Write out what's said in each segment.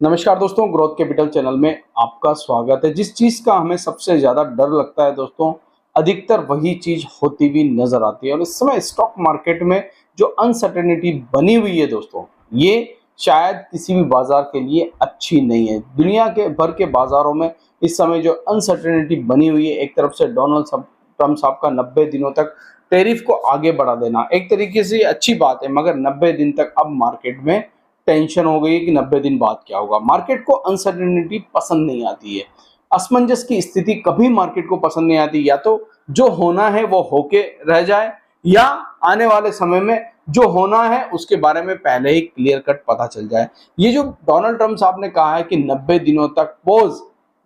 नमस्कार दोस्तों, growth capital channel में आपका स्वागत है। जिस चीज का हमें सबसे ज्यादा डर लगता है दोस्तों, अधिकतर वही चीज होती भी नजर आती है। और इस समय स्टॉक मार्केट में जो अनसर्टेनिटी बनी हुई है दोस्तों, ये शायद किसी भी बाजार के लिए अच्छी नहीं है। दुनिया के भर के बाजारों में इस समय जो अनसर्टेनिटी बनी हुई है, एक तरफ से डोनाल्ड ट्रम्प साहब का 90 दिनों तक टैरिफ को आगे बढ़ा देना एक तरीके से अच्छी बात है, मगर 90 दिन तक अब मार्केट में टेंशन हो गई है कि 90 दिन बाद क्या होगा। मार्केट को अनसर्टेनिटी पसंद नहीं आती है। असमंजस की स्थिति कभी मार्केट को पसंद नहीं आती। या तो जो होना है वो होके रह जाए, या आने वाले समय में जो होना है उसके बारे में पहले ही क्लियर कट पता चल जाए। ये जो डोनाल्ड ट्रम्प साहब ने कहा है कि 90 दिनों तक पॉज,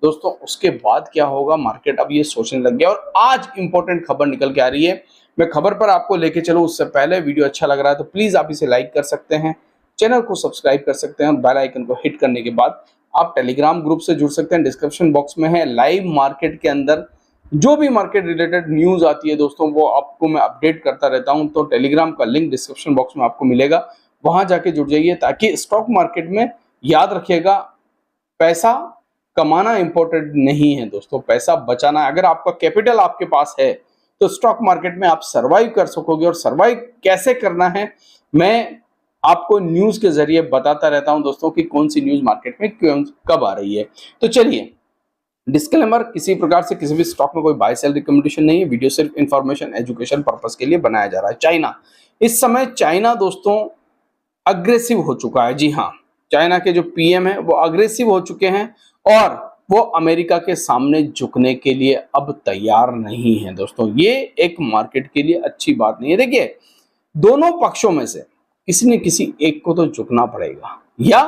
दोस्तों उसके बाद क्या होगा, मार्केट अब ये सोचने लग गया। और आज इंपॉर्टेंट खबर निकल के आ रही है। मैं खबर पर आपको लेके चलूं उससे पहले वीडियो अच्छा लग रहा है तो प्लीज आप इसे लाइक कर सकते हैं, चैनल को सब्सक्राइब कर सकते हैं और बेल आइकन को हिट करने के बाद आप टेलीग्राम ग्रुप से जुड़ सकते हैं। डिस्क्रिप्शन बॉक्स में है लाइव मार्केट के अंदर जो भी मार्केट रिलेटेड न्यूज आती है दोस्तों, वो आपको मैं अपडेट करता रहता हूं। तो टेलीग्राम का लिंक डिस्क्रिप्शन बॉक्स में आपको मिलेगा, वहां जाके जुड़ जाइए ताकि स्टॉक मार्केट में याद रखिएगा, पैसा कमाना इंपॉर्टेंट नहीं है दोस्तों, पैसा बचाना है। अगर आपका कैपिटल आपके पास है तो स्टॉक मार्केट में आप सर्वाइव कर सकोगे। और सर्वाइव कैसे करना है मैं आपको न्यूज के जरिए बताता रहता हूं दोस्तों कि कौन सी न्यूज मार्केट में क्यों कब आ रही है। तो चलिए, डिस्क्लेमर, किसी प्रकार से किसी भी स्टॉक में कोई बाय सेल रिकमेंडेशन नहीं है। वीडियो सिर्फ इंफॉर्मेशन एजुकेशन पर्पस के लिए बनाया जा रहा है। चाइना, इस समय चाइना दोस्तों अग्रेसिव हो चुका है। जी हाँ, चाइना के जो पीएम है वो अग्रेसिव हो चुके हैं और वो अमेरिका के सामने झुकने के लिए अब तैयार नहीं है दोस्तों। ये एक मार्केट के लिए अच्छी बात नहीं है। देखिए, दोनों पक्षों में से किसी न किसी एक को तो झुकना पड़ेगा या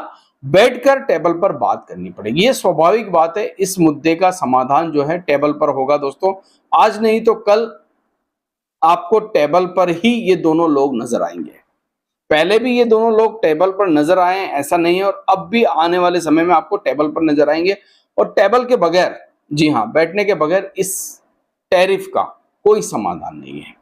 बैठकर टेबल पर बात करनी पड़ेगी। ये स्वाभाविक बात है। इस मुद्दे का समाधान जो है टेबल पर होगा दोस्तों। आज नहीं तो कल आपको टेबल पर ही ये दोनों लोग नजर आएंगे। पहले भी ये दोनों लोग टेबल पर नजर आए, ऐसा नहीं है, और अब भी आने वाले समय में आपको टेबल पर नजर आएंगे। और टेबल के बगैर, जी हाँ, बैठने के बगैर इस टैरिफ का कोई समाधान नहीं है।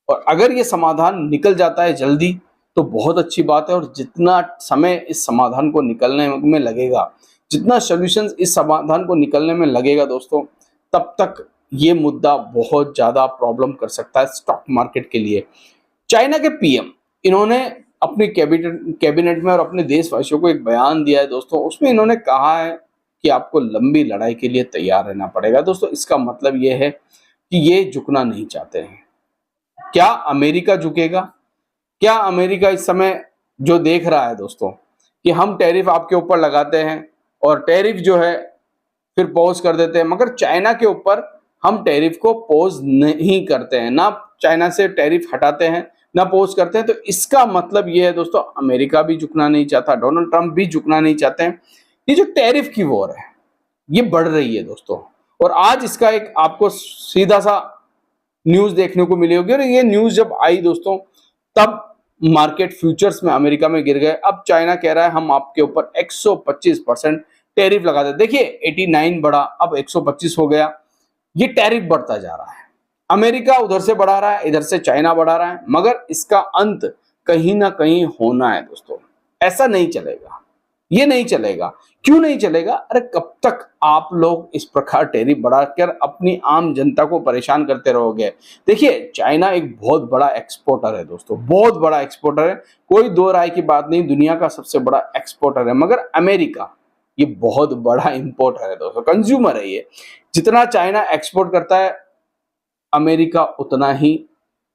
और अगर ये समाधान निकल जाता है जल्दी तो बहुत अच्छी बात है। और जितना समय इस समाधान को निकलने में लगेगा, जितना सॉल्यूशन इस समाधान को निकलने में लगेगा दोस्तों, तब तक ये मुद्दा बहुत ज्यादा प्रॉब्लम कर सकता है स्टॉक मार्केट के लिए। चाइना के पीएम, इन्होंने अपनी कैबिनेट में और अपने देशवासियों को एक बयान दिया है दोस्तों। उसमें इन्होंने कहा है कि आपको लंबी लड़ाई के लिए तैयार रहना पड़ेगा दोस्तों। इसका मतलब ये है कि ये झुकना नहीं चाहते हैं। क्या अमेरिका झुकेगा? क्या अमेरिका इस समय जो देख रहा है दोस्तों कि हम टैरिफ आपके ऊपर लगाते हैं और टैरिफ जो है फिर पॉज कर देते हैं, मगर चाइना के ऊपर हम टैरिफ को पॉज नहीं करते हैं, ना चाइना से टैरिफ हटाते हैं ना पॉज करते हैं। तो इसका मतलब ये है दोस्तों, अमेरिका भी झुकना नहीं चाहता, डोनाल्ड ट्रंप भी झुकना नहीं चाहते हैं। ये जो टैरिफ की वॉर है ये बढ़ रही है दोस्तों। और आज इसका एक आपको सीधा सा न्यूज देखने को मिली होगी। और ये न्यूज जब आई दोस्तों, तब मार्केट फ्यूचर्स में अमेरिका में गिर गए। अब चाइना कह रहा है हम आपके ऊपर 125% टैरिफ लगा दे। देखिए, 89 बढ़ा, अब 125 हो गया। ये टैरिफ बढ़ता जा रहा है। अमेरिका उधर से बढ़ा रहा है, इधर से चाइना बढ़ा रहा है, मगर इसका अंत कहीं ना कहीं होना है दोस्तों। ऐसा नहीं चलेगा, ये नहीं चलेगा। क्यों नहीं चलेगा? अरे कब तक आप लोग इस प्रकार टैरिफ बढ़ाकर अपनी आम जनता को परेशान करते रहोगे? देखिए, चाइना एक बहुत बड़ा एक्सपोर्टर है दोस्तों, बहुत बड़ा एक्सपोर्टर है, कोई दो राय की बात नहीं, दुनिया का सबसे बड़ा एक्सपोर्टर है। मगर अमेरिका ये बहुत बड़ा इंपोर्टर है दोस्तों, कंज्यूमर है ये। जितना चाइना एक्सपोर्ट करता है, अमेरिका उतना ही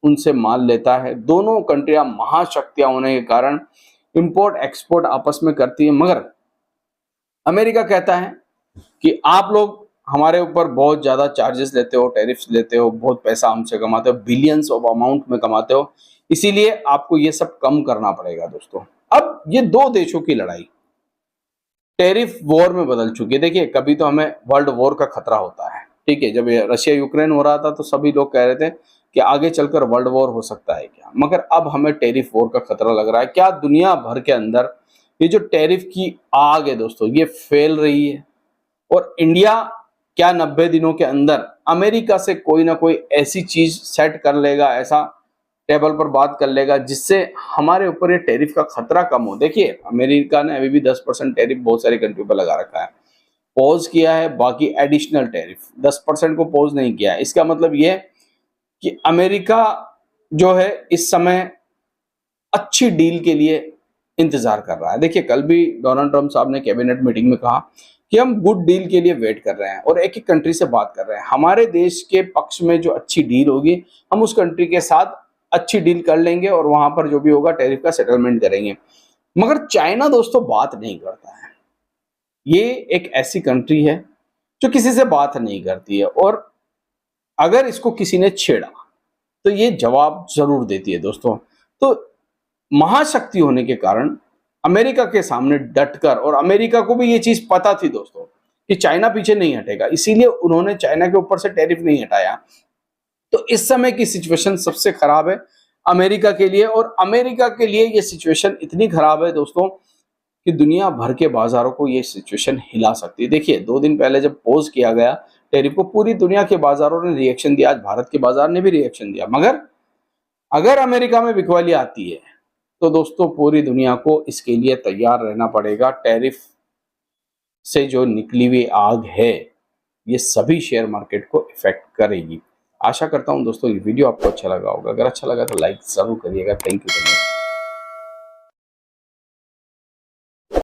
उनसे माल लेता है। दोनों कंट्रियां महाशक्तियां होने के कारण इंपोर्ट एक्सपोर्ट आपस में करती है। मगर अमेरिका कहता है कि आप लोग हमारे ऊपर बहुत ज्यादा चार्जेस लेते हो, टैरिफ्स लेते हो, बहुत पैसा हमसे कमाते हो, बिलियंस ऑफ अमाउंट में कमाते हो, इसीलिए आपको ये सब कम करना पड़ेगा दोस्तों। अब ये दो देशों की लड़ाई टैरिफ वॉर में बदल चुकी है। देखिए, कभी तो हमें वर्ल्ड वॉर का खतरा होता है, ठीक है। जब ये रशिया यूक्रेन हो रहा था तो सभी लोग कह रहे थे कि आगे चलकर वर्ल्ड वॉर हो सकता है क्या, मगर अब हमें टैरिफ वॉर का खतरा लग रहा है। क्या दुनिया भर के अंदर ये जो टैरिफ की आग है दोस्तों, ये फैल रही है? और इंडिया क्या 90 दिनों के अंदर अमेरिका से कोई ना कोई ऐसी चीज सेट कर लेगा, ऐसा टेबल पर बात कर लेगा, जिससे हमारे ऊपर ये टैरिफ का खतरा कम हो। देखिए अमेरिका ने अभी भी 10% टैरिफ बहुत सारी कंट्री पर लगा रखा है, पॉज किया है, बाकी एडिशनल टैरिफ 10% को पॉज नहीं किया है। इसका मतलब ये कि अमेरिका जो है इस समय अच्छी डील के लिए इंतजार कर रहा है। देखिए कल भी डोनाल्ड ट्रंप साहब ने कैबिनेट मीटिंग में कहा कि हम गुड डील के लिए वेट कर रहे हैं और एक एक कंट्री से बात कर रहे हैं। हमारे देश के पक्ष में जो अच्छी डील होगी हम उस कंट्री के साथ अच्छी डील कर लेंगे और वहां पर जो भी होगा टैरिफ का सेटलमेंट करेंगे। मगर चाइना दोस्तों बात नहीं करता है। ये एक ऐसी कंट्री है जो किसी से बात नहीं करती है, और अगर इसको किसी ने छेड़ा तो ये जवाब जरूर देती है दोस्तों। तो महाशक्ति होने के कारण अमेरिका के सामने डटकर, और अमेरिका को भी ये चीज पता थी दोस्तों कि चाइना पीछे नहीं हटेगा, इसीलिए उन्होंने चाइना के ऊपर से टैरिफ नहीं हटाया। तो इस समय की सिचुएशन सबसे खराब है अमेरिका के लिए, और अमेरिका के लिए ये सिचुएशन इतनी खराब है दोस्तों कि दुनिया भर के बाजारों को ये सिचुएशन हिला सकती है। देखिए 2 दिन पहले जब पोज किया गया टैरिफ को, पूरी दुनिया के बाजारों ने रिएक्शन दिया, आज भारत के बाजार ने भी रिएक्शन दिया। मगर अगर अमेरिका में बिकवाली आती है तो दोस्तों पूरी दुनिया को इसके लिए तैयार रहना पड़ेगा। टैरिफ से जो निकली हुई आग है ये सभी शेयर मार्केट को इफेक्ट करेगी। आशा करता हूं दोस्तों ये वीडियो आपको अच्छा लगा होगा। अगर अच्छा लगा तो लाइक जरूर करिएगा। Thank you.